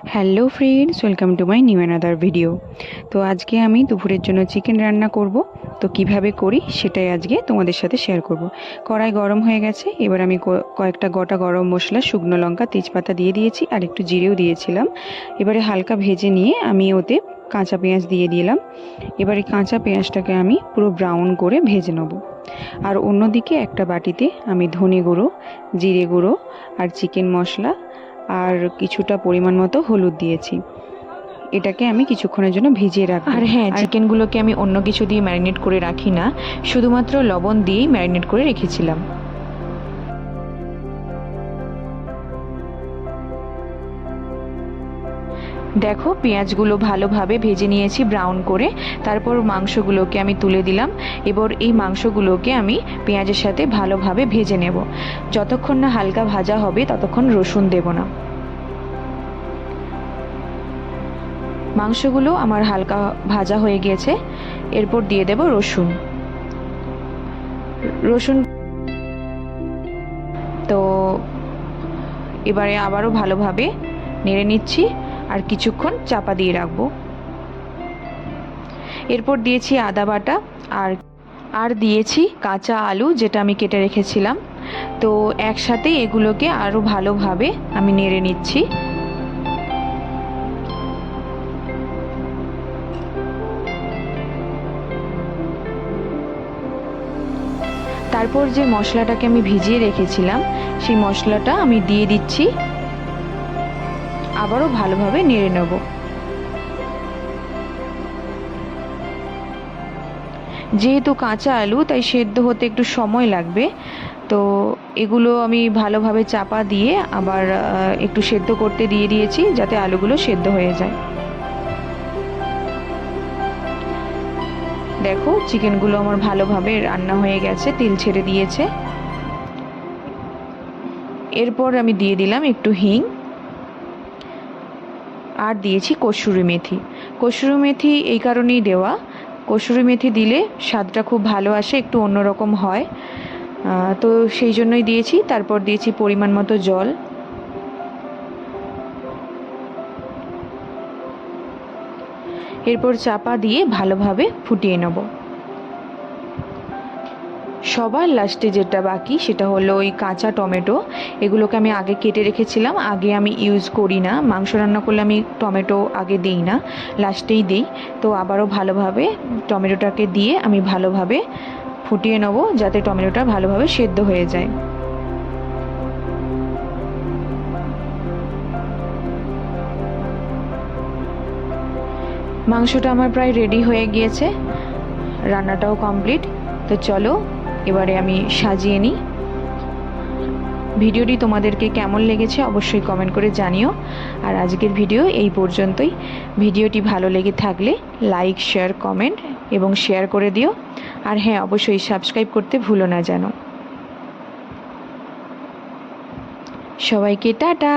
Hello friends, welcome to my new another video. তো আজকে আমি দুপুরের জন্য চিকেন রান্না করব। তো কিভাবে করি সেটাই আজকে তোমাদের সাথে শেয়ার করব। কড়াই গরম হয়ে গেছে, এবার আমি কয়েকটা গোটা গরম মশলা, শুকনো লঙ্কা, তেজপাতা দিয়ে দিয়েছি আর একটু জিরেও দিয়েছিলাম। এবারে হালকা ভেজে নিয়ে আমি ওতে কাঁচা পেঁয়াজ দিয়ে দিলাম। এবারে কাঁচা পেঁয়াজটাকে আমি পুরো ব্রাউন করে ভেজে নেব। আর অন্যদিকে একটা বাটিতে আমি ধনে গুঁড়ো, জিরে গুঁড়ো আর চিকেন মশলা আর কিছুটা পরিমাণ মতো হলুদ দিয়েছি। এটাকে আমি কিছুক্ষণের জন্য ভিজিয়ে রাখবো। আর হ্যাঁ, চিকেনগুলোকে আমি অন্য কিছু দিয়ে ম্যারিনেট করে রাখি না, শুধুমাত্র লবণ দিয়েই ম্যারিনেট করে রেখেছিলাম। দেখো, পেঁয়াজগুলো ভালোভাবে ভেজে নিয়েছি ব্রাউন করে। তারপর মাংসগুলোকে আমি তুলে দিলাম। এবার এই মাংসগুলোকে আমি পেঁয়াজের সাথে ভালোভাবে ভেজে নেব। যতক্ষণ না হালকা ভাজা হবে ততক্ষণ রসুন দেব না। মাংসগুলো আমার হালকা ভাজা হয়ে গিয়েছে, এরপর দিয়ে দেব রসুন। তো এবারে আবারও ভালোভাবে নেড়ে নিচ্ছি আর কিছুক্ষণ চাপা দিয়ে রাখবো। এরপর দিয়েছি আদা বাটা আর দিয়েছি কাঁচা আলু, যেটা আমি কেটে রেখেছিলাম। তো একসাথে এগুলোকে আরও ভালোভাবে আমি নেড়ে নিচ্ছি। তারপর যে মশলাটাকে আমি ভিজিয়ে রেখেছিলাম সেই মশলাটা আমি দিয়ে দিচ্ছি, আবারও ভালোভাবে নেড়ে নেব। যেহেতু কাঁচা আলু, তাই সেদ্ধ হতে একটু সময় লাগবে। তো এগুলো আমি ভালোভাবে চাপা দিয়ে আবার একটু সেদ্ধ করতে দিয়ে দিয়েছি, যাতে আলুগুলো সেদ্ধ হয়ে যায়। দেখো, চিকেনগুলো আমার ভালোভাবে রান্না হয়ে গেছে, তেল ছেড়ে দিয়েছে। এরপর আমি দিয়ে দিলাম একটু হিং আর দিয়েছি কসুরি মেথি। কসুরি মেথি এই কারণেই দেওয়া, কসুরি মেথি দিলে স্বাদটা খুব ভালো আসে, একটু অন্যরকম হয়। তো সেই জন্যই দিয়েছি। তারপর দিয়েছি পরিমাণ মতো জল। এরপর চাপা দিয়ে ভালোভাবে ফুটিয়ে নেব। সবার লাস্টে যেটা বাকি সেটা হলো ওই কাঁচা টমেটো। এগুলোকে আমি আগে কেটে রেখেছিলাম, আগে আমি ইউজ করি না। মাংস রান্না করলে আমি টমেটো আগে দিই না, লাস্টেই দিই। তো আবারও ভালোভাবে টমেটোটাকে দিয়ে আমি ভালোভাবে ফুটিয়ে নেব, যাতে টমেটোটা ভালোভাবে সেদ্ধ হয়ে যায়। মাংসটা আমার প্রায় রেডি হয়ে গিয়েছে, রান্নাটাও কমপ্লিট। তো চলো এবারে আমি সাজিয়ে নিই। ভিডিওটি তোমাদেরকে কেমন লেগেছে অবশ্যই কমেন্ট করে জানিও। আর আজকের ভিডিও এই পর্যন্তই। ভিডিওটি ভালো লেগে থাকলে লাইক, শেয়ার, কমেন্ট এবং শেয়ার করে দিও। আর হ্যাঁ, অবশ্যই সাবস্ক্রাইব করতে ভুলো না যেন। সবাইকে টাটা।